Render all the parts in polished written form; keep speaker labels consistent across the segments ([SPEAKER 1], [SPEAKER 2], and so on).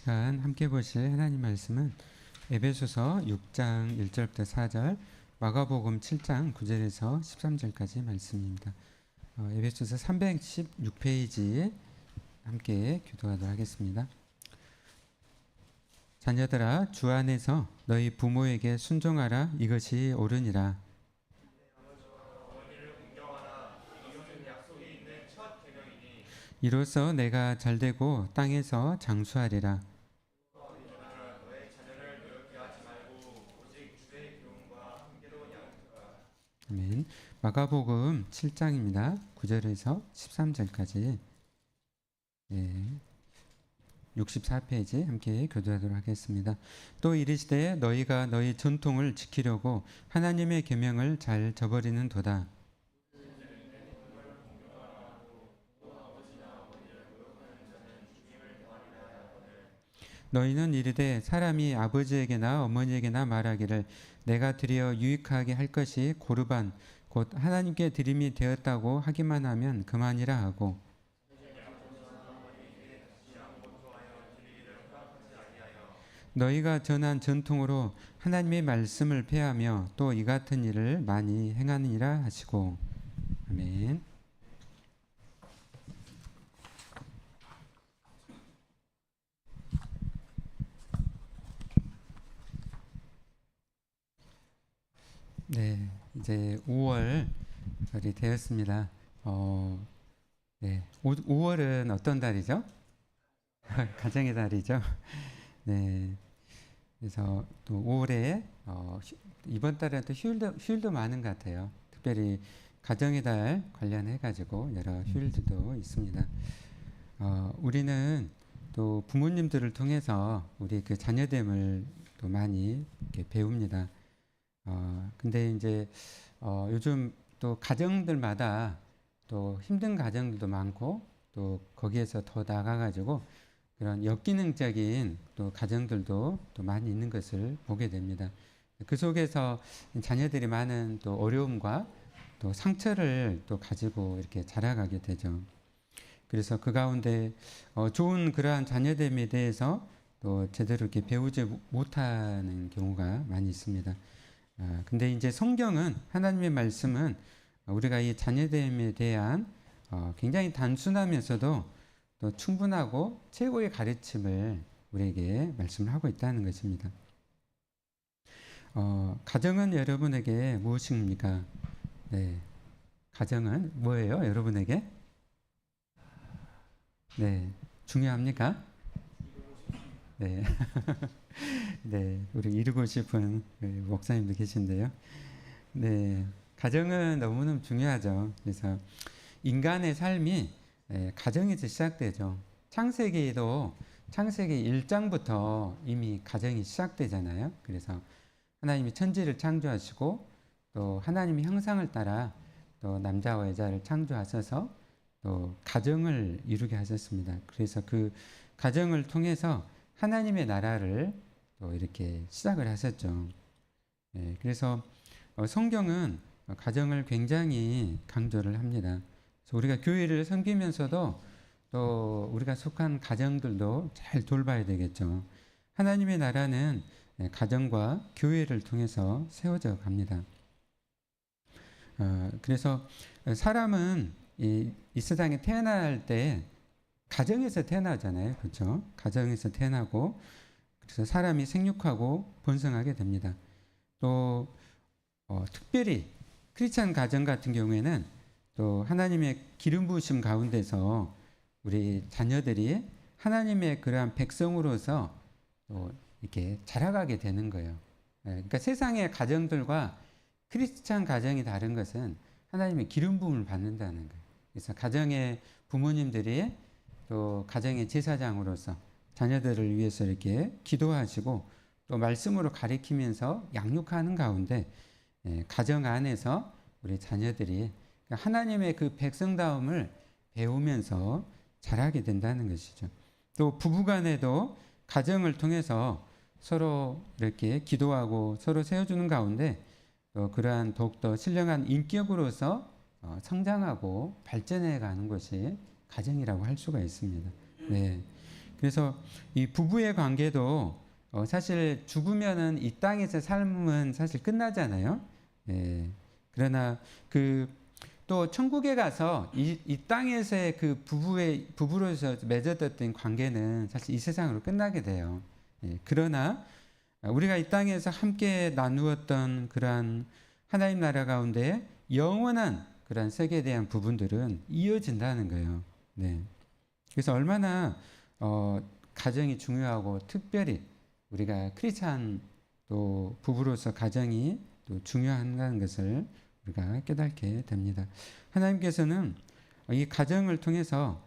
[SPEAKER 1] 시간 함께 보실 하나님 말씀은 에베소서 6장 1절부터 4절, 마가복음 7장 9절에서 13절까지 말씀입니다. 에베소서 316페이지에 함께 교도하도록 하겠습니다. 자녀들아, 주 안에서 너희 부모에게 순종하라. 이것이 옳으니라. 이로써 내가 잘되고 땅에서 장수하리라. 아멘. 마가복음 7장입니다. 9절에서 13절까지 64페이지 함께 교도하도록 하겠습니다. 또 이르시되 너희가 너희 전통을 지키려고 하나님의 계명을 잘 저버리는 도다. 너희는 이르되 사람이 아버지에게나 어머니에게나 말하기를 내가 드려 유익하게 할 것이 고르반 곧 하나님께 드림이 되었다고 하기만 하면 그만이라 하고, 너희가 전한 전통으로 하나님의 말씀을 폐하며 또 이 같은 일을 많이 행하느니라 하시고. 아멘. 네, 이제 5월이 되었습니다. 네, 5월은 어떤 달이죠? 가정의 달이죠. 네, 그래서 또 5월에 이번 달에 또 휴일도 많은 것 같아요. 특별히 가정의 달 관련해가지고 여러 휴일들도 있습니다. 우리는 또 부모님들을 통해서 우리 그 자녀됨을 또 많이 이렇게 배웁니다. 근데 이제 요즘 또 가정들마다 또 힘든 가정들도 많고 또 거기에서 더 나아가가지고 그런 역기능적인 또 가정들도 또 많이 있는 것을 보게 됩니다. 그 속에서 자녀들이 많은 또 어려움과 또 상처를 또 가지고 이렇게 자라가게 되죠. 그래서 그 가운데 좋은 그러한 자녀됨에 대해서 또 제대로 이렇게 배우지 못하는 경우가 많이 있습니다. 근데 이제 성경은, 하나님의 말씀은 우리가 이 자녀됨에 대한 굉장히 단순하면서도 또 충분하고 최고의 가르침을 우리에게 말씀을 하고 있다는 것입니다. 가정은 여러분에게 무엇입니까? 네, 가정은 뭐예요? 여러분에게? 네, 중요합니까? 네. 네, 우리 이루고 싶은 목사님도 계신데요. 네, 가정은 너무너무 중요하죠. 그래서 인간의 삶이 가정에서 시작되죠. 창세기에도 창세기 1장부터 이미 가정이 시작되잖아요. 그래서 하나님이 천지를 창조하시고 또 하나님의 형상을 따라 또 남자와 여자를 창조하셔서 또 가정을 이루게 하셨습니다. 그래서 그 가정을 통해서 하나님의 나라를 또 이렇게 시작을 하셨죠. 그래서 성경은 가정을 굉장히 강조를 합니다. 그래서 우리가 교회를 섬기면서도 또 우리가 속한 가정들도 잘 돌봐야 되겠죠. 하나님의 나라는 가정과 교회를 통해서 세워져 갑니다. 그래서 사람은 이 세상에 태어날 때 가정에서 태어나잖아요. 그렇죠? 가정에서 태어나고 그래서 사람이 생육하고 번성하게 됩니다. 또 특별히 크리스찬 가정 같은 경우에는 또 하나님의 기름 부으심 가운데서 우리 자녀들이 하나님의 그러한 백성으로서 또 이렇게 자라가게 되는 거예요. 그러니까 세상의 가정들과 크리스찬 가정이 다른 것은 하나님의 기름 부음을 받는다는 거예요. 그래서 가정의 부모님들이 또 가정의 제사장으로서 자녀들을 위해서 이렇게 기도하시고 또 말씀으로 가리키면서 양육하는 가운데 가정 안에서 우리 자녀들이 하나님의 그 백성다움을 배우면서 자라게 된다는 것이죠. 또 부부간에도 가정을 통해서 서로 이렇게 기도하고 서로 세워주는 가운데 또 그러한 더욱더 신령한 인격으로서 성장하고 발전해 가는 것이 가정이라고 할 수가 있습니다. 네. 그래서 이 부부의 관계도 사실 죽으면은 이 땅에서 삶은 사실 끝나잖아요. 예. 그러나 그 또 천국에 가서 이 땅에서의 그 부부로서 맺어졌던 관계는 사실 이 세상으로 끝나게 돼요. 예. 그러나 우리가 이 땅에서 함께 나누었던 그러한 하나님 나라 가운데 영원한 그러한 세계에 대한 부분들은 이어진다는 거예요. 네. 그래서 얼마나 가정이 중요하고 특별히 우리가 크리스찬 또 부부로서 가정이 또 중요하다는 것을 우리가 깨닫게 됩니다. 하나님께서는 이 가정을 통해서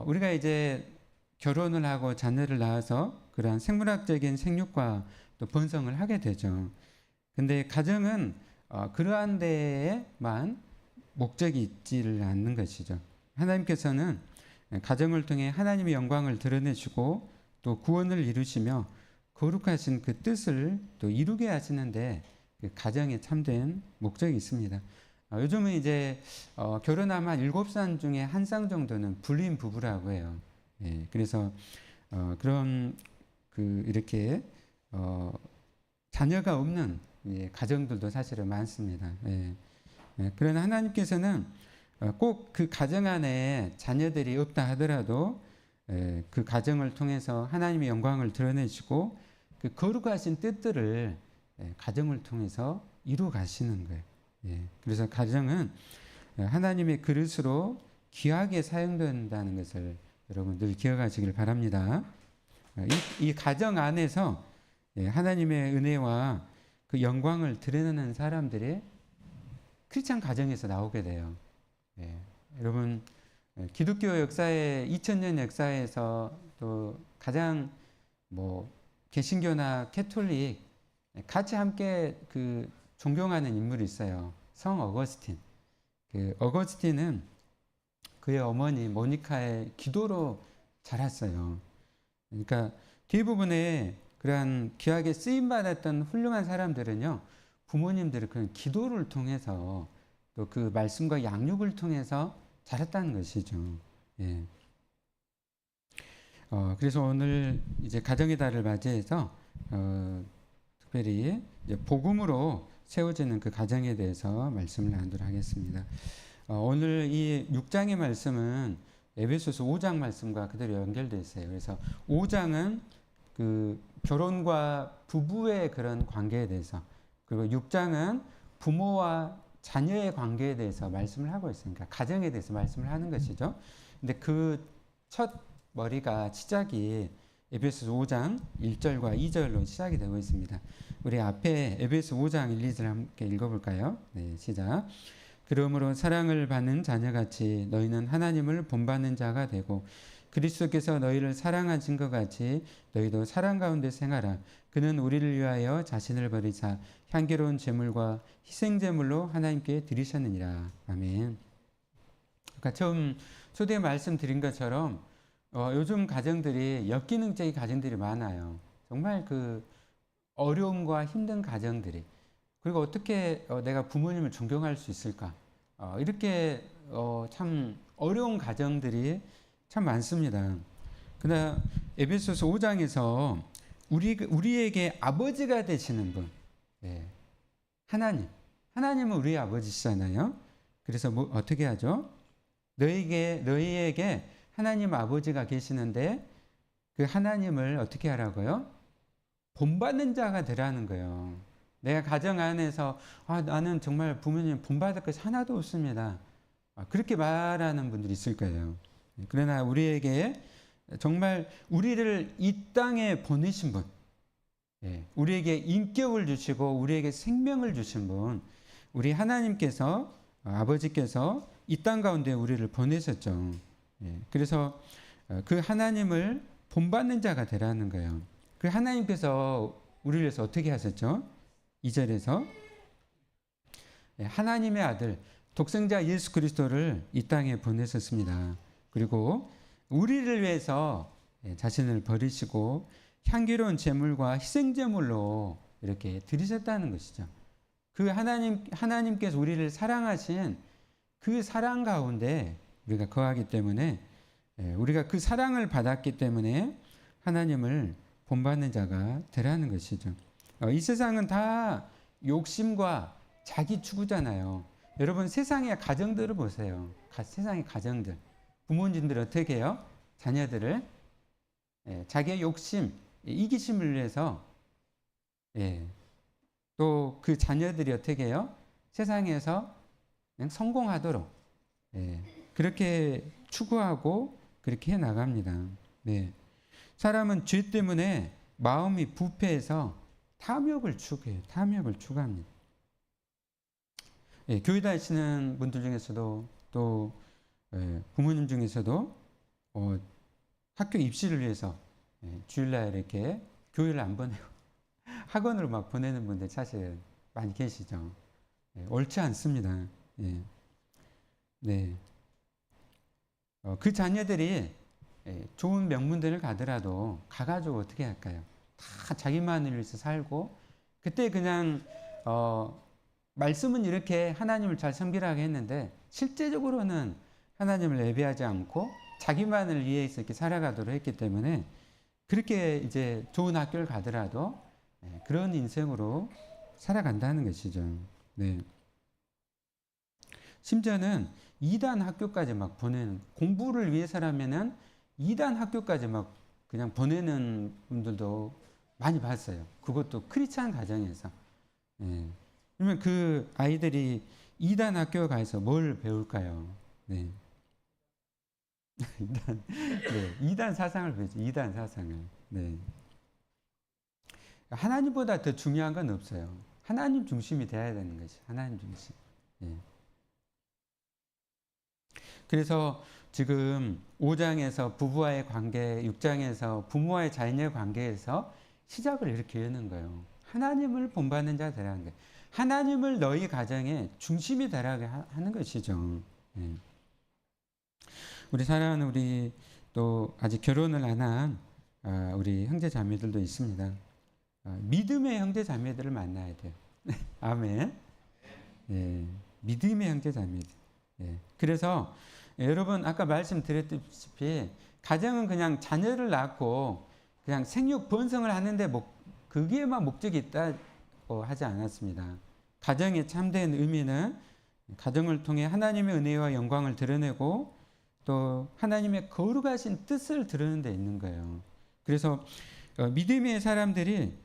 [SPEAKER 1] 우리가 이제 결혼을 하고 자녀를 낳아서 그러한 생물학적인 생육과 또 번성을 하게 되죠. 근데 가정은 그러한 데에만 목적이 있지를 않는 것이죠. 하나님께서는 가정을 통해 하나님의 영광을 드러내시고 또 구원을 이루시며 거룩하신 그 뜻을 또 이루게 하시는데 그 가정에 참된 목적이 있습니다. 요즘은 이제 결혼하면 7쌍 중에 1쌍 정도는 불임 부부라고 해요. 예, 그래서 그런 그 이렇게 자녀가 없는 가정들도 사실은 많습니다. 예. 그러나 하나님께서는 꼭 그 가정 안에 자녀들이 없다 하더라도 그 가정을 통해서 하나님의 영광을 드러내시고 그 거룩하신 뜻들을 가정을 통해서 이루 가시는 거예요. 예. 그래서 가정은 하나님의 그릇으로 귀하게 사용된다는 것을 여러분 늘 기억하시길 바랍니다. 이 가정 안에서 하나님의 은혜와 그 영광을 드러내는 사람들이 크리스찬 가정에서 나오게 돼요. 예. 여러분 기독교 역사의 2000년 역사에서 또 가장 개신교나 캐톨릭 같이 함께 그 존경하는 인물이 있어요. 성 어거스틴. 그 어거스틴은 그의 어머니 모니카의 기도로 자랐어요. 그러니까 뒷부분에 그러한 귀하게 쓰임 받았던 훌륭한 사람들은요, 부모님들의 그런 기도를 통해서 또 그 말씀과 양육을 통해서 자랐다는 것이죠. 예. 그래서 오늘 이제 가정의 달을 맞이해서 특별히 이제 복음으로 세워지는 그 가정에 대해서 말씀을 나누도록 하겠습니다. 오늘 이 6장의 말씀은 에베소서 5장 말씀과 그대로 연결되어 있어요. 그래서 5장은 그 결혼과 부부의 그런 관계에 대해서, 그리고 6장은 부모와 자녀의 관계에 대해서 말씀을 하고 있으니까 가정에 대해서 말씀을 하는 것이죠. 근데 그 첫 머리가 시작이 에베소서 5장 1절과 2절로 시작이 되고 있습니다. 우리 앞에 에베소 5장 1, 2절 함께 읽어볼까요? 네, 시작. 그러므로 사랑을 받는 자녀같이 너희는 하나님을 본받는 자가 되고 그리스도께서 너희를 사랑하신 것 같이 너희도 사랑 가운데 생활하. 그는 우리를 위하여 자신을 버리사 향기로운 제물과 희생 제물로 하나님께 드리셨느니라. 아멘. 그러니까 처음 초대에 말씀드린 것처럼 요즘 가정들이 역기능적인 가정들이 많아요. 정말 그 어려움과 힘든 가정들이. 그리고 어떻게 내가 부모님을 존경할 수 있을까? 이렇게 참 어려운 가정들이 참 많습니다. 그러나 에베소서 5장에서 우리에게 아버지가 되시는 분, 하나님은 우리의 아버지시잖아요. 그래서 어떻게 하죠? 너희에게 하나님 아버지가 계시는데 그 하나님을 어떻게 하라고요? 본받는 자가 되라는 거예요. 내가 가정 안에서 나는 정말 부모님 본받을 것이 하나도 없습니다. 그렇게 말하는 분들이 있을 거예요. 그러나 우리에게 정말 우리를 이 땅에 보내신 분, 우리에게 인격을 주시고 우리에게 생명을 주신 분, 우리 하나님께서 아버지께서 이 땅 가운데 우리를 보내셨죠. 그래서 그 하나님을 본받는 자가 되라는 거예요. 그 하나님께서 우리를 위해서 어떻게 하셨죠? 2절에서 하나님의 아들 독생자 예수 그리스도를 이 땅에 보내셨습니다. 그리고 우리를 위해서 자신을 버리시고 향기로운 제물과 희생 제물로 이렇게 드리셨다는 것이죠. 그 하나님께서 우리를 사랑하신 그 사랑 가운데 우리가 거하기 때문에, 우리가 그 사랑을 받았기 때문에 하나님을 본받는 자가 되라는 것이죠. 이 세상은 다 욕심과 자기 추구잖아요. 여러분 세상의 가정들을 보세요. 세상의 가정들. 부모님들 어떻게 해요? 자녀들을 자기의 욕심, 이기심을 위해서 또 그 자녀들이 어떻게 해요? 세상에서 그냥 성공하도록 그렇게 추구하고 그렇게 해 나갑니다. 사람은 죄 때문에 마음이 부패해서 탐욕을 추구해요. 탐욕을 추구합니다. 교회 다니시는 분들 중에서도 또 부모님 중에서도 학교 입시를 위해서 주일날 이렇게 교회를 안 보내고 학원으로 막 보내는 분들 사실 많이 계시죠. 옳지 않습니다. 그 자녀들이 좋은 명문대를 가더라도 가가지고 어떻게 할까요? 다 자기만을 위해서 살고 그때 그냥 말씀은 이렇게 하나님을 잘 섬기라고 했는데 실제적으로는 하나님을 예배하지 않고 자기만을 위해서 이렇게 살아가도록 했기 때문에 그렇게 이제 좋은 학교를 가더라도 그런 인생으로 살아간다는 것이죠. 심지어는 2단 학교까지 막 보내는, 공부를 위해서라면은 2단 학교까지 막 그냥 보내는 분들도 많이 봤어요. 그것도 크리스찬 가정에서. 그러면 그 아이들이 2단 학교 가서 뭘 배울까요? 2단 사상을 배우죠. 2단 사상을. 하나님보다 더 중요한 건 없어요. 하나님 중심이 되어야 되는 것이. 하나님 중심. 그래서 지금 5장에서 부부와의 관계, 6장에서 부모와의 자녀의 관계에서 시작을 이렇게 여는 거예요. 하나님을 본받는 자 되라는 거예요. 하나님을 너희 가정의 중심이 되라고 하는 것이죠. 우리 사랑하는 우리 또 아직 결혼을 안 한 우리 형제 자매들도 있습니다. 믿음의 형제 자매들을 만나야 돼요. 아멘. 믿음의 형제 자매들. 그래서 여러분 아까 말씀드렸다시피 가정은 그냥 자녀를 낳고 그냥 생육 번성을 하는데 그게만 목적이 있다고 하지 않았습니다. 가정의 참된 의미는 가정을 통해 하나님의 은혜와 영광을 드러내고 또 하나님의 거룩하신 뜻을 드러내는 데 있는 거예요. 그래서 믿음의 사람들이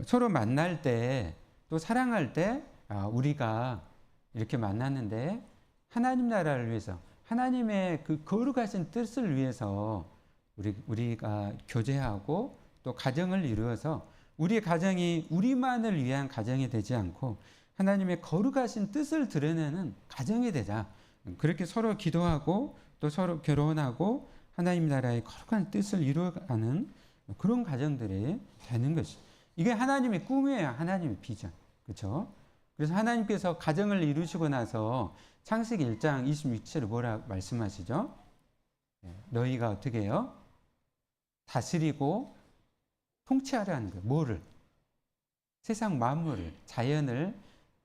[SPEAKER 1] 서로 만날 때 또 사랑할 때 우리가 이렇게 만났는데 하나님 나라를 위해서 하나님의 그 거룩하신 뜻을 위해서 우리가 교제하고 또 가정을 이루어서 우리의 가정이 우리만을 위한 가정이 되지 않고 하나님의 거룩하신 뜻을 드러내는 가정이 되자. 그렇게 서로 기도하고 또 서로 결혼하고 하나님 나라의 거룩한 뜻을 이루어가는 그런 가정들이 되는 것이. 이게 하나님의 꿈이에요. 하나님의 비전. 그렇죠? 그래서 하나님께서 가정을 이루시고 나서 창세기 1장 26절에 뭐라 말씀하시죠? 너희가 어떻게 해요? 다스리고 통치하라는 거예요. 뭐를? 세상 만물을, 자연을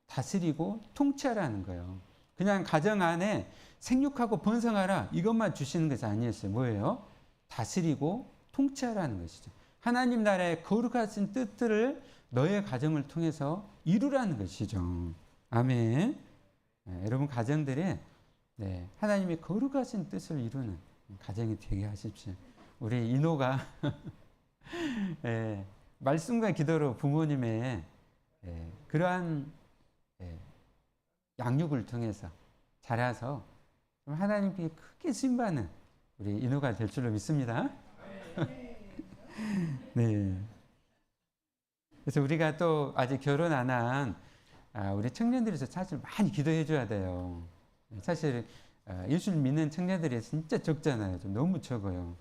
[SPEAKER 1] 다스리고 통치하라는 거예요. 그냥 가정 안에 생육하고 번성하라 이것만 주시는 것이 아니었어요. 뭐예요? 다스리고 통치하라는 것이죠. 하나님 나라의 거룩하신 뜻들을 너의 가정을 통해서 이루라는 것이죠. 아멘. 여러분 가정들이 하나님의 거룩하신 뜻을 이루는 가정이 되게 하십시오. 우리 인호가 말씀과 기도로 부모님의 그러한 양육을 통해서 자라서 하나님께 크게 쓰임받는 우리 인호가 될 줄로 믿습니다. 그래서 우리가 또 아직 결혼 안 한 우리 청년들에서 사실 많이 기도해 줘야 돼요. 사실 예수를 믿는 청년들이 진짜 적잖아요. 좀 너무 적어요.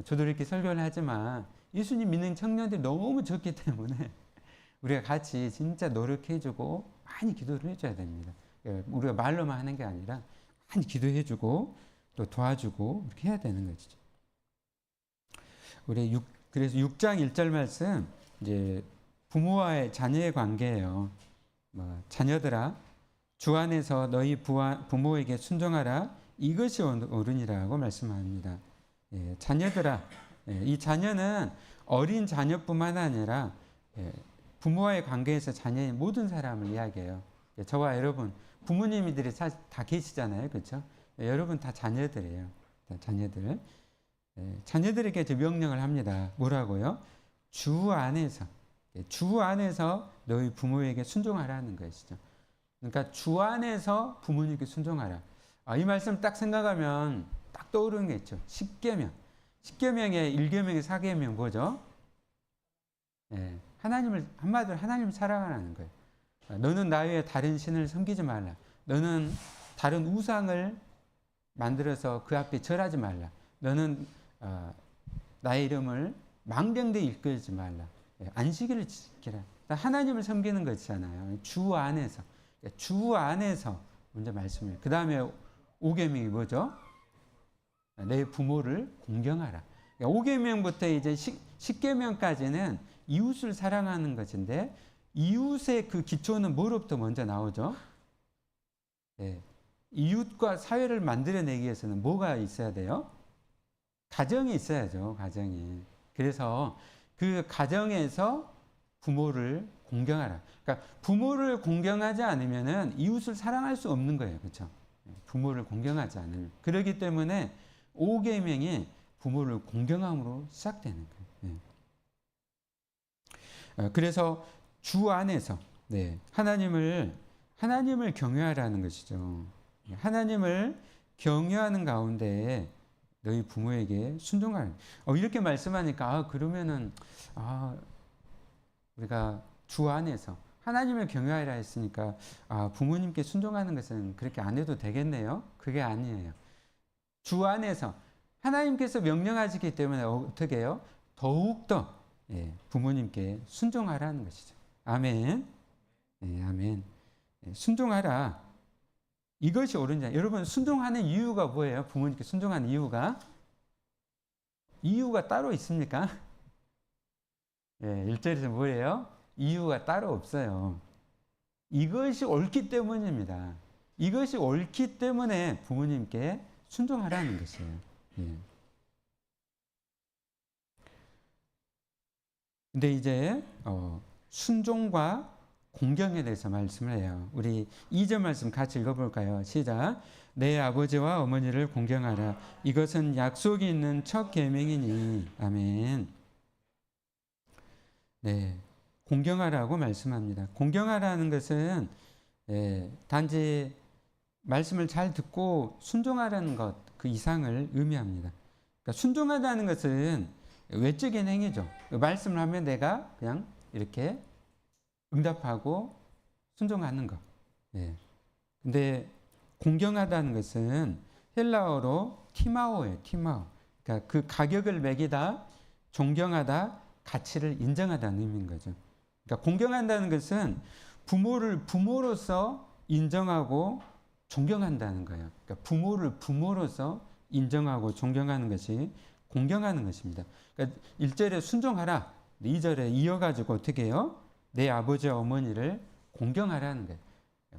[SPEAKER 1] 저도 이렇게 설교를 하지만 예수님 믿는 청년들이 너무 적기 때문에 우리가 같이 진짜 노력해 주고 많이 기도를 해줘야 됩니다. 우리가 말로만 하는 게 아니라 많이 기도해 주고 또 도와주고 이렇게 해야 되는 것이죠. 그래서 6장 1절 말씀 이제 부모와의 자녀의 관계예요. 자녀들아 주 안에서 너희 부모에게 순종하라 이것이 옳으니라고 말씀합니다. 자녀들아 이 자녀는 어린 자녀뿐만 아니라 부모와의 관계에서 자녀의 모든 사람을 이야기해요. 저와 여러분 부모님들이 다 계시잖아요, 그렇죠? 여러분 다 자녀들이에요. 다 자녀들. 자녀들에게 이제 명령을 합니다. 뭐라고요? 주 안에서 너희 부모에게 순종하라는 것이죠. 그러니까 주 안에서 부모님께 순종하라. 이 말씀 딱 생각하면 딱 떠오르는 게 있죠. 십계명. 십계명의 1계명의 4계명 뭐죠? 하나님을 한마디로 하나님을 사랑하라는 거예요. 너는 나 외에 다른 신을 섬기지 말라. 너는 다른 우상을 만들어서 그 앞에 절하지 말라. 너는 나의 이름을 망령되이 일컬지 말라. 안식일을 지키라. 하나님을 섬기는 것이잖아요. 주 안에서 먼저 말씀을. 그 다음에 5계명이 뭐죠? 내 부모를 공경하라. 5계명부터 이제 10계명까지는 이웃을 사랑하는 것인데 이웃의 그 기초는 뭐로부터 먼저 나오죠? 이웃과 사회를 만들어내기 위해서는 뭐가 있어야 돼요? 가정이 있어야죠. 가정이. 그래서 그 가정에서 부모를 공경하라. 그러니까 부모를 공경하지 않으면은 이웃을 사랑할 수 없는 거예요. 그렇죠? 부모를 공경하지 않으면. 그렇기 때문에 5계명이 부모를 공경함으로 시작되는 거예요. 그래서 주 안에서 하나님을 경외하라는 것이죠. 하나님을 경외하는 가운데 너희 부모에게 순종하라. 이렇게 말씀하니까 그러면은 우리가 주 안에서 하나님을 경외하라 했으니까 부모님께 순종하는 것은 그렇게 안 해도 되겠네요. 그게 아니에요. 주 안에서 하나님께서 명령하시기 때문에 어떻게 해요? 더욱더 부모님께 순종하라는 것이죠. 아멘. 아멘. 순종하라. 이것이 옳은 자. 여러분 순종하는 이유가 뭐예요? 부모님께 순종하는 이유가 따로 있습니까? 1절에서 뭐예요? 이유가 따로 없어요. 이것이 옳기 때문입니다. 이것이 옳기 때문에 부모님께 순종하라는 것이에요. 근데 이제 순종과 공경에 대해서 말씀을 해요. 우리 2절 말씀 같이 읽어볼까요? 시작. 내 아버지와 어머니를 공경하라. 이것은 약속이 있는 첫 계명이니. 아멘. 공경하라고 말씀합니다. 공경하라는 것은 단지 말씀을 잘 듣고 순종하라는 것, 그 이상을 의미합니다. 그러니까 순종하다는 것은 외적인 행위죠. 말씀을 하면 내가 그냥 이렇게 응답하고 순종하는 것. 근데 공경하다는 것은 헬라어로 티마오예요. 티마오. 그러니까 그 가격을 매기다, 존경하다, 가치를 인정하다는 의미인 거죠. 그러니까 공경한다는 것은 부모를 부모로서 인정하고 존경한다는 거예요. 그러니까 부모를 부모로서 인정하고 존경하는 것이 공경하는 것입니다. 그러니까 1절에 순종하라. 2절에 이어가지고 어떻게 해요? 내 아버지와 어머니를 공경하라는 거예요.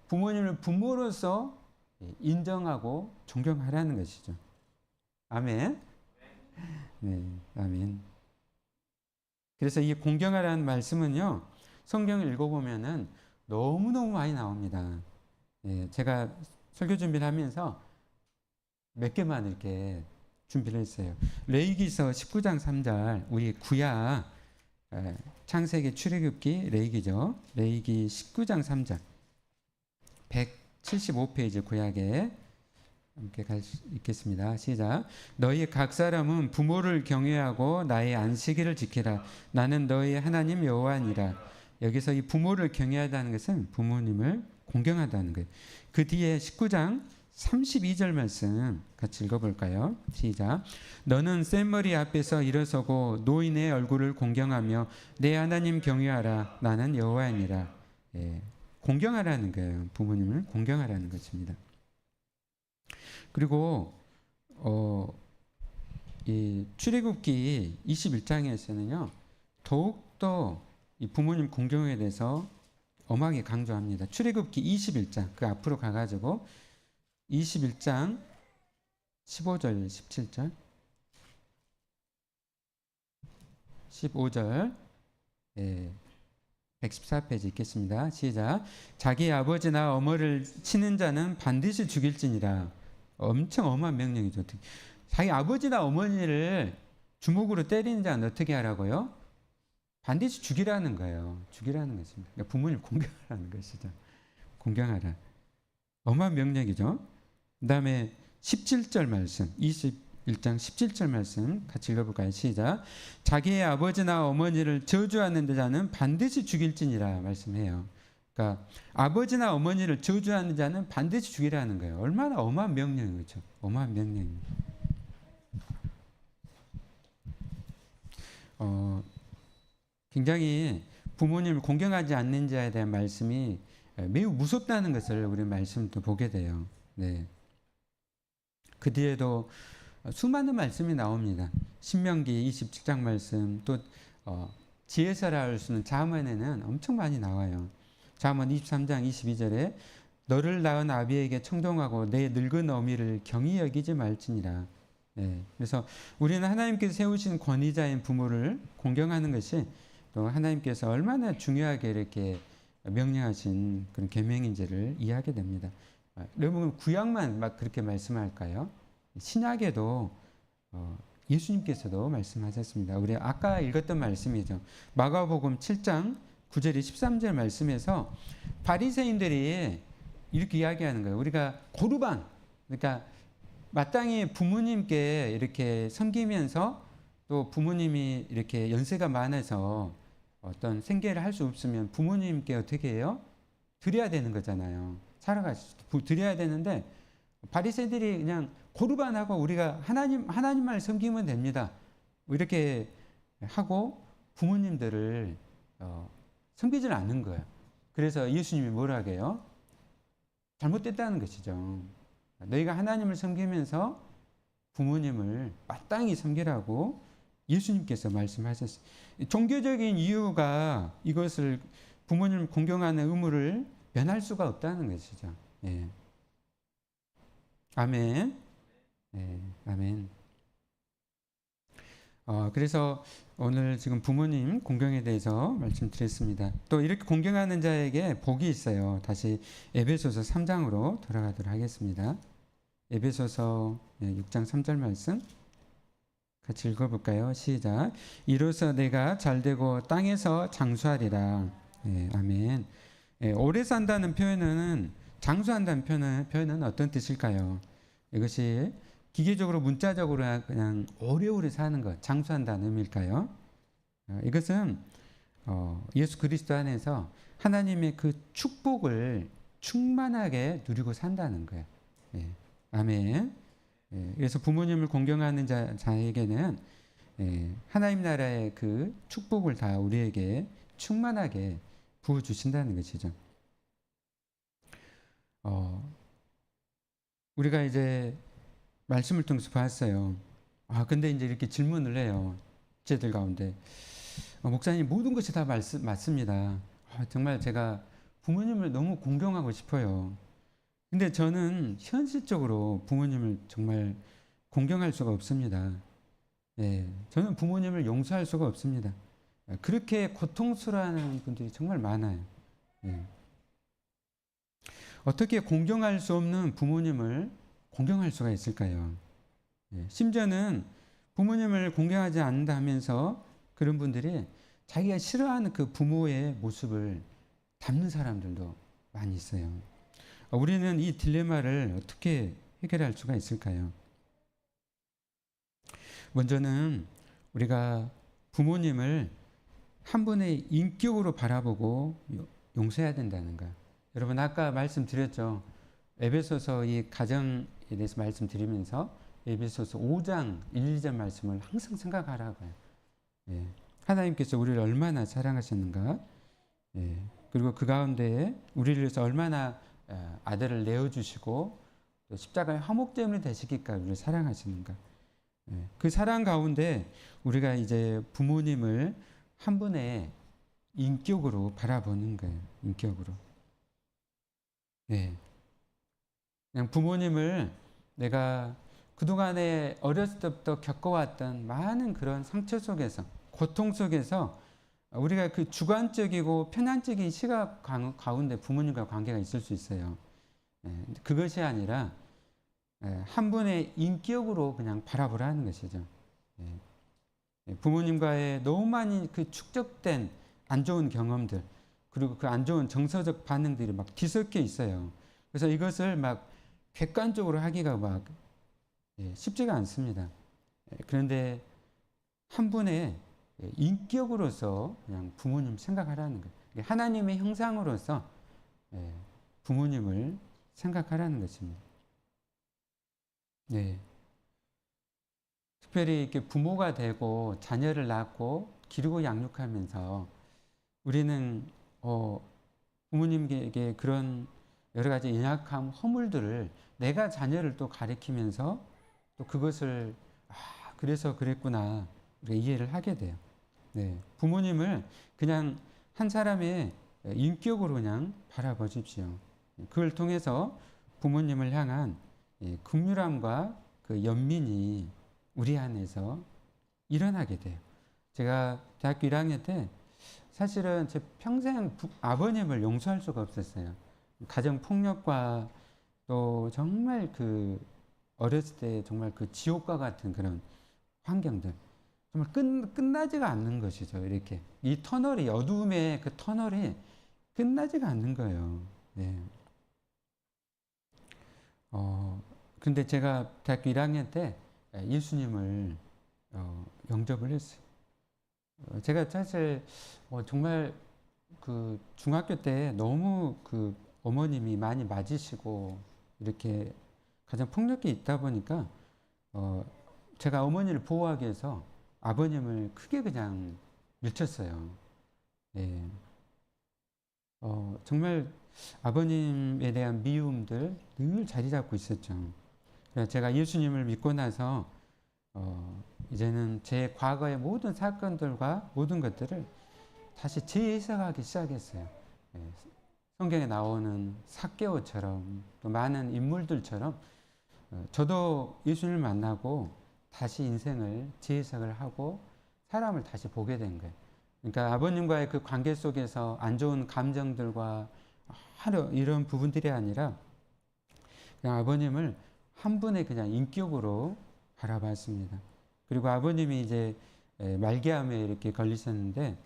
[SPEAKER 1] 부모님을 부모로서 인정하고 존경하라는 것이죠. 아멘. 아멘. 그래서 이 공경하라는 말씀은요, 성경을 읽어보면은 너무너무 많이 나옵니다. 제가 설교 준비를 하면서 몇 개만 이렇게 준비를 했어요. 레위기서 19장 3절, 우리 구약 창세기 출애굽기 레위기죠. 레위기 19장 3절 175페이지 구약에 함께 읽겠습니다. 시작. 너희 각 사람은 부모를 경외하고 나의 안식일을 지키라. 나는 너희 하나님 여호와니라. 여기서 이 부모를 경외하다는 것은 부모님을 공경하다는 거예요. 그 뒤에 19장 32절 말씀 같이 읽어볼까요? 시작. 너는 센 머리 앞에서 일어서고 노인의 얼굴을 공경하며 내 하나님 경외하라. 나는 여호와니라. 공경하라는 거예요. 부모님을 공경하라는 것입니다. 그리고 이 출애굽기 21장에서는요. 더욱더 이 부모님 공경에 대해서 엄하게 강조합니다. 출애굽기 21장 그 앞으로 가가지고 21장 15절 17절 15절 114페이지 읽겠습니다. 시작. 자기 아버지나 어머니를 치는 자는 반드시 죽일지니라. 엄청 엄한 명령이죠. 자기 아버지나 어머니를 주먹으로 때리는 자는 어떻게 하라고요? 반드시 죽이라는 거예요. 죽이라는 것입니다. 그러니까 부모님 공경하라는 것이죠. 공경하라. 엄한 명령이죠. 그 다음에 17절 말씀, 21장 17절 말씀 같이 읽어볼까요? 시작. 자기의 아버지나 어머니를 저주하는 자는 반드시 죽일지니라 말씀해요. 그러니까 아버지나 어머니를 저주하는 자는 반드시 죽이라는 거예요. 얼마나 엄한 명령이죠. 엄한 명령입니다. 굉장히 부모님을 공경하지 않는 자에 대한 말씀이 매우 무섭다는 것을 우리 말씀도 보게 돼요. 네. 그 뒤에도 수많은 말씀이 나옵니다. 신명기 27장 말씀, 또 지혜서라 할 수 있는 잠언에는 엄청 많이 나와요. 잠언 23장 22절에 너를 낳은 아비에게 청종하고 내 늙은 어미를 경히 여기지 말지니라. 네. 그래서 우리는 하나님께서 세우신 권위자인 부모를 공경하는 것이 또 하나님께서 얼마나 중요하게 이렇게 명령하신 그런 계명인지를 이해하게 됩니다. 여러분 구약만 막 그렇게 말씀할까요? 신약에도 예수님께서도 말씀하셨습니다. 우리 아까 읽었던 말씀이죠. 마가복음 7장 9절에 13절 말씀에서 바리새인들이 이렇게 이야기하는 거예요. 우리가 고르반, 그러니까 마땅히 부모님께 이렇게 섬기면서 또 부모님이 이렇게 연세가 많아서 어떤 생계를 할 수 없으면 부모님께 어떻게 해요? 드려야 되는 거잖아요. 살아가실 때 드려야 되는데 바리새인들이 그냥 고르반하고 우리가 하나님만 섬기면 됩니다. 이렇게 하고 부모님들을 섬기지는 않는 거예요. 그래서 예수님이 뭐라고 해요? 잘못됐다는 것이죠. 너희가 하나님을 섬기면서 부모님을 마땅히 섬기라고 예수님께서 말씀하셨어요. 종교적인 이유가 이것을 부모님을 공경하는 의무를 면할 수가 없다는 것이죠. 예. 아멘. 예, 아멘. 그래서 오늘 지금 부모님 공경에 대해서 말씀드렸습니다. 또 이렇게 공경하는 자에게 복이 있어요. 다시 에베소서 3장으로 돌아가도록 하겠습니다. 에베소서 6장 3절 말씀 같이 읽어볼까요? 시작. 이로써 내가 잘되고 땅에서 장수하리라. 예, 아멘. 예, 오래 산다는 표현은 장수한다는 표현은 어떤 뜻일까요? 이것이 기계적으로 문자적으로 그냥 오래오래 사는 것, 장수한다는 의미일까요? 이것은 예수 그리스도 안에서 하나님의 그 축복을 충만하게 누리고 산다는 거예요. 예, 아멘. 예, 그래서 부모님을 공경하는 자에게는 하나님 나라의 그 축복을 다 우리에게 충만하게 부어주신다는 것이죠. 우리가 이제 말씀을 통해서 봤어요. 근데 이제 이렇게 질문을 해요. 제들 가운데. 목사님, 모든 것이 다 맞습니다. 정말 제가 부모님을 너무 공경하고 싶어요. 근데 저는 현실적으로 부모님을 정말 공경할 수가 없습니다. 예, 저는 부모님을 용서할 수가 없습니다. 그렇게 고통스러워하는 분들이 정말 많아요. 예. 어떻게 공경할 수 없는 부모님을 공경할 수가 있을까요? 예, 심지어는 부모님을 공경하지 않는다 하면서 그런 분들이 자기가 싫어하는 그 부모의 모습을 담는 사람들도 많이 있어요. 우리는 이 딜레마를 어떻게 해결할 수가 있을까요? 먼저는 우리가 부모님을 한 분의 인격으로 바라보고 용서해야 된다는 거. 여러분 아까 말씀드렸죠. 에베소서 이 가정에 대해서 말씀드리면서 에베소서 5장 1, 2절 말씀을 항상 생각하라고요. 예. 하나님께서 우리를 얼마나 사랑하셨는가. 예. 그리고 그 가운데 우리를 위해서 얼마나 아들을 내어주시고 또 십자가의 화목제물이 되시기까지 우리를 사랑하시는가. 예. 그 사랑 가운데 우리가 이제 부모님을 한 분의 인격으로 바라보는 거예요. 인격으로. 네. 그냥 부모님을 내가 그동안에 어렸을 때부터 겪어왔던 많은 그런 상처 속에서 고통 속에서 우리가 그 주관적이고 편향적인 시각 가운데 부모님과 관계가 있을 수 있어요. 그것이 아니라 한 분의 인격으로 그냥 바라보라는 것이죠. 부모님과의 너무 많이 그 축적된 안 좋은 경험들, 그리고 그 안 좋은 정서적 반응들이 막 뒤섞여 있어요. 그래서 이것을 막 객관적으로 하기가 막 쉽지가 않습니다. 그런데 한 분의 인격으로서 그냥 부모님 생각하라는 거예요. 하나님의 형상으로서 부모님을 생각하라는 것입니다. 네. 특별히 이렇게 부모가 되고 자녀를 낳고 기르고 양육하면서 우리는 부모님에게 그런 여러 가지 연약함, 허물들을 내가 자녀를 또 가리키면서 또 그것을 그래서 그랬구나 우리가 이해를 하게 돼요. 네, 부모님을 그냥 한 사람의 인격으로 그냥 바라보십시오. 그걸 통해서 부모님을 향한 긍휼함과 그 연민이 우리 안에서 일어나게 돼요. 제가 대학교 1학년 때 사실은 제 평생 아버님을 용서할 수가 없었어요. 가정 폭력과 또 정말 그 어렸을 때 정말 그 지옥과 같은 그런 환경들 정말 끝나지가 않는 것이죠. 이렇게 이 터널이 어두움의 그 터널이 끝나지가 않는 거예요. 네. 근데 제가 대학교 1학년 때 예수님을 영접을 했어요. 제가 사실 정말 그 중학교 때 너무 그 어머님이 많이 맞으시고 이렇게 가정 폭력이 있다 보니까 제가 어머니를 보호하기 위해서 아버님을 크게 그냥 밀쳤어요. 예. 정말 아버님에 대한 미움들 늘 자리 잡고 있었죠. 그래서 제가 예수님을 믿고 나서 이제는 제 과거의 모든 사건들과 모든 것들을 다시 재해석하기 시작했어요. 예. 성경에 나오는 삭개오처럼 또 많은 인물들처럼 저도 예수님을 만나고 다시 인생을 재해석을 하고 사람을 다시 보게 된 거예요. 그러니까 아버님과의 그 관계 속에서 안 좋은 감정들과 이런 부분들이 아니라 그냥 아버님을 한 분의 그냥 인격으로 바라봤습니다. 그리고 아버님이 이제 말기암에 이렇게 걸리셨는데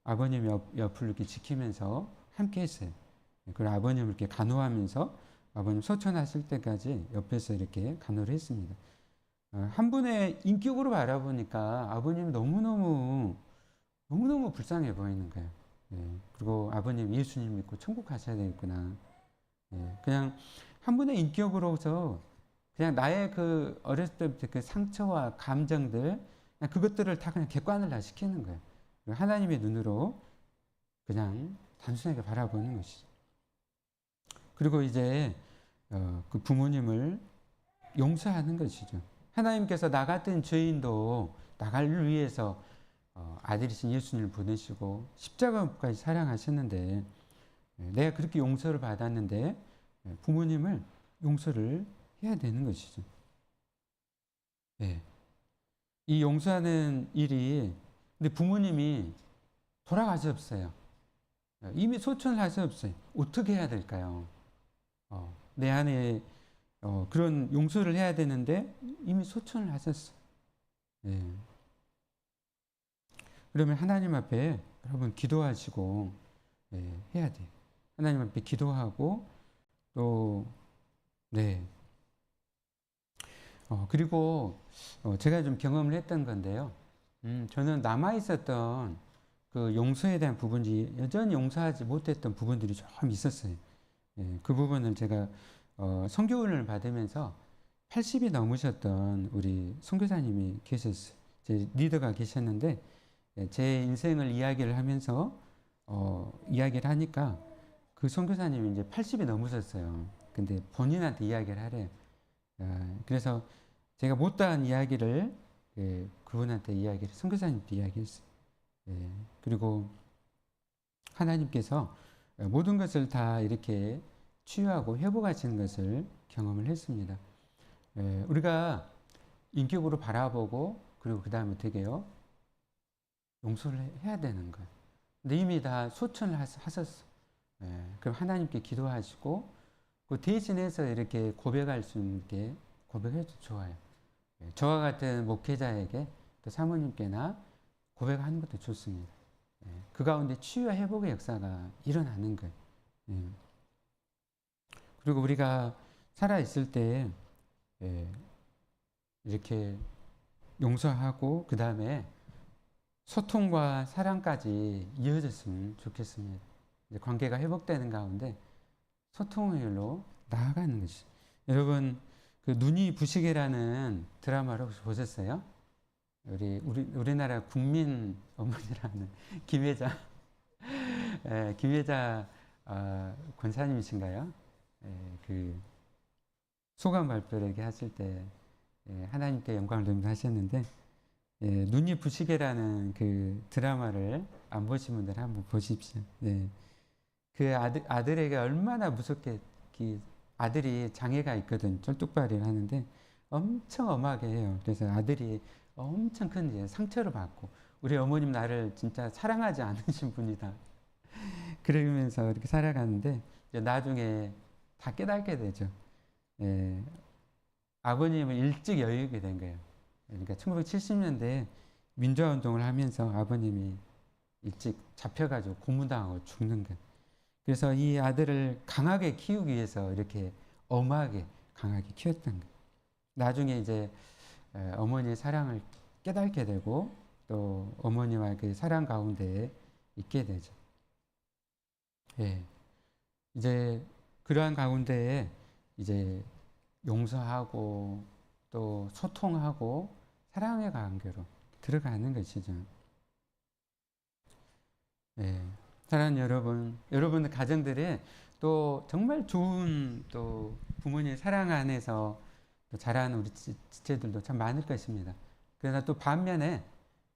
[SPEAKER 1] 아버님이 옆을 이렇게 지키면서 함께 했어요. 그리고 아버님을 이렇게 간호하면서 아버님 소천하실 때까지 옆에서 이렇게 간호를 했습니다. 한 분의 인격으로 바라보니까 아버님이 너무너무 불쌍해 보이는 거예요. 그리고 아버님 예수님 믿고 천국 가셔야 되겠구나. 그냥 한 분의 인격으로서 그냥 나의 그 어렸을 때부터 그 상처와 감정들 그것들을 다 그냥 객관을 다 시키는 거예요. 하나님의 눈으로 그냥 단순하게 바라보는 것이죠. 그리고 이제 그 부모님을 용서하는 것이죠. 하나님께서 나 같은 죄인도 나를 위해서 아들이신 예수님을 보내시고 십자가까지 사랑하셨는데 내가 그렇게 용서를 받았는데 부모님을 용서를 해야 되는 것이죠. 네. 이 용서하는 일이 근데 부모님이 돌아가셨어요. 이미 소천을 하셨어요. 어떻게 해야 될까요? 내 안에 그런 용서를 해야 되는데 이미 소천을 하셨어. 네. 그러면 하나님 앞에 여러분 기도하시고 해야 돼요. 하나님 앞에 기도하고 또 네. 그리고 제가 좀 경험을 했던 건데요. 저는 남아 있었던 그 용서에 대한 부분이 여전히 용서하지 못했던 부분들이 좀 있었어요. 그 부분을 제가 선교훈련을 받으면서 80이 넘으셨던 우리 선교사님이 계셨어요. 제 리더가 계셨는데 제 인생을 이야기를 하면서 이야기를 하니까 그 선교사님이 이제 80이 넘으셨어요. 근데 본인한테 이야기를 하래요. 그래서 제가 못다한 이야기를 그분한테 이야기를 선교사님께 이야기했어요. 그리고 하나님께서 모든 것을 다 이렇게 치유하고 회복하시는 것을 경험을 했습니다. 우리가 인격으로 바라보고 그리고 그 다음에 되게요 용서를 해야 되는 거예요. 근데 이미 다 소천을 하셨어. 예, 그럼 하나님께 기도하시고 그 대신해서 이렇게 고백할 수 있는 게 고백해도 좋아요. 예, 저와 같은 목회자에게 또 사모님께나 고백하는 것도 좋습니다. 예, 그 가운데 치유와 회복의 역사가 일어나는 거예요. 예. 그리고 우리가 살아있을 때 예, 이렇게 용서하고 그 다음에 소통과 사랑까지 이어졌으면 좋겠습니다. 이제 관계가 회복되는 가운데 소통의 길로 나아가는 것이. 여러분 그 눈이 부시게라는 드라마를 혹시 보셨어요? 우리나라 국민 어머니라는 김혜자 김혜자 권사님이신가요? 그 소감 발표를 이렇게 하실 때 하나님께 영광을 돌리면서 하셨는데 눈이 부시게라는 그 드라마를 안 보신 분들 한번 보십시오. 네. 그 아들에게 얼마나 무섭게 아들이 장애가 있거든. 쩔뚝발이를 하는데 엄청 엄하게 해요. 그래서 아들이 엄청 큰 이제 상처를 받고 우리 어머님 나를 진짜 사랑하지 않으신 분이다. 그러면서 이렇게 살아가는데 이제 나중에 다 깨닫게 되죠. 예, 아버님은 일찍 여의게 된 거예요. 그러니까 1970년대에 민주화운동을 하면서 아버님이 일찍 잡혀가지고 고문당하고 죽는 거예요. 그래서 이 아들을 강하게 키우기 위해서 이렇게 엄하게 강하게 키웠던 거예요. 나중에 이제 어머니의 사랑을 깨닫게 되고 또 어머니와 그 사랑 가운데 있게 되죠. 예. 이제 그러한 가운데에 이제 용서하고 또 소통하고 사랑의 관계로 들어가는 것이죠. 예. 사랑하는 여러분, 여러분의 가정들에 또 정말 좋은 또 부모님의 사랑 안에서 또 자라는 우리 지체들도 참 많을 것입니다. 그러나 또 반면에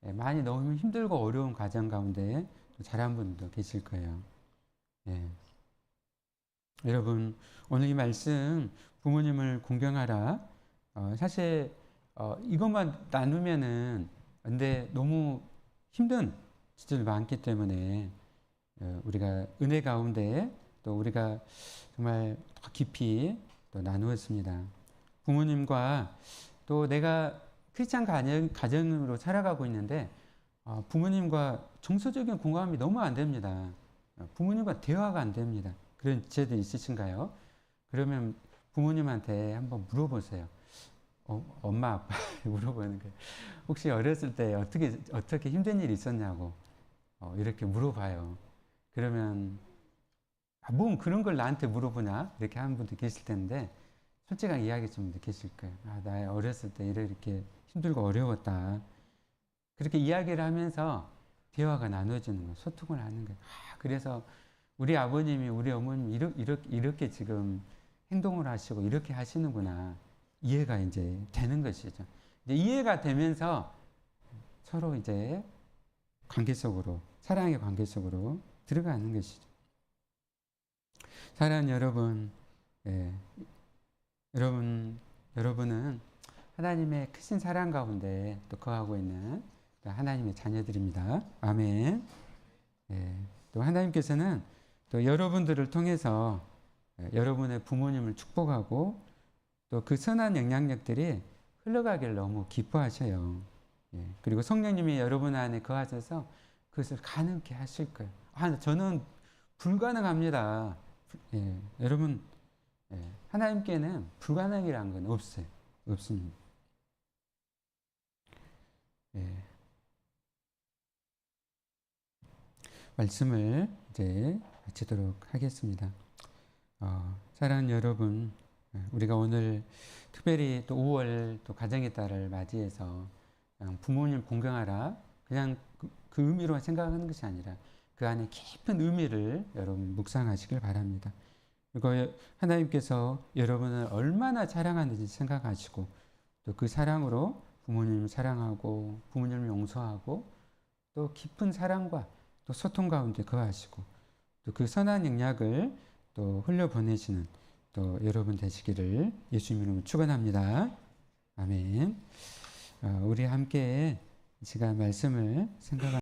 [SPEAKER 1] 많이 너무 힘들고 어려운 가정 가운데 또 자란 분도 계실 거예요. 예. 여러분, 오늘 이 말씀 부모님을 공경하라. 사실 이것만 나누면은 근데 너무 힘든 지들이 많기 때문에 우리가 은혜 가운데 또 우리가 정말 더 깊이 또 나누었습니다. 부모님과 또 내가 크리스찬 가정으로 살아가고 있는데 부모님과 정서적인 공감이 너무 안 됩니다. 부모님과 대화가 안 됩니다. 그런 지체들 있으신가요? 그러면 부모님한테 한번 물어보세요. 엄마, 아빠 물어보는 거예요. 혹시 어렸을 때 어떻게 힘든 일이 있었냐고 이렇게 물어봐요. 그러면 뭔 그런 걸 나한테 물어보냐 이렇게 하는 분도 계실 텐데 솔직한 이야기 좀 계실 거예요. 나 어렸을 때 이렇게 힘들고 어려웠다. 그렇게 이야기를 하면서 대화가 나눠지는 거예요. 소통을 하는 거예요. 그래서 우리 아버님이 우리 어머님이 이렇게 지금 행동을 하시고 이렇게 하시는구나. 이해가 이제 되는 것이죠. 이제 이해가 되면서 서로 이제 관계 속으로, 사랑의 관계 속으로 들어가는 것이죠. 사랑하는 여러분, 여러분은 하나님의 크신 사랑 가운데 또 거하고 있는 하나님의 자녀들입니다. 아멘. 또 하나님께서는 또 여러분들을 통해서 여러분의 부모님을 축복하고 또 그 선한 영향력들이 흘러가길 너무 기뻐하셔요. 그리고 성령님이 여러분 안에 거하셔서 그것을 가능케 하실 거예요. 저는 불가능합니다. 여러분, 하나님께는 불가능이라는 건 없어요. 없습니다. 말씀을 이제 마치도록 하겠습니다. 사랑하는 여러분, 우리가 오늘 특별히 또 5월 또 가정의 달을 맞이해서 부모님 공경하라 그냥 그 의미로 생각하는 것이 아니라 그 안에 깊은 의미를 여러분 묵상하시길 바랍니다. 그리고 하나님께서 여러분을 얼마나 사랑하는지 생각하시고 또 그 사랑으로 부모님을 사랑하고 부모님을 용서하고 또 깊은 사랑과 또 소통 가운데 거하시고 또 그 선한 영향을 또 흘려보내시는 또 여러분 되시기를 예수님 이름으로 축원합니다. 아멘. 우리 함께 이 시간 말씀을 생각하면서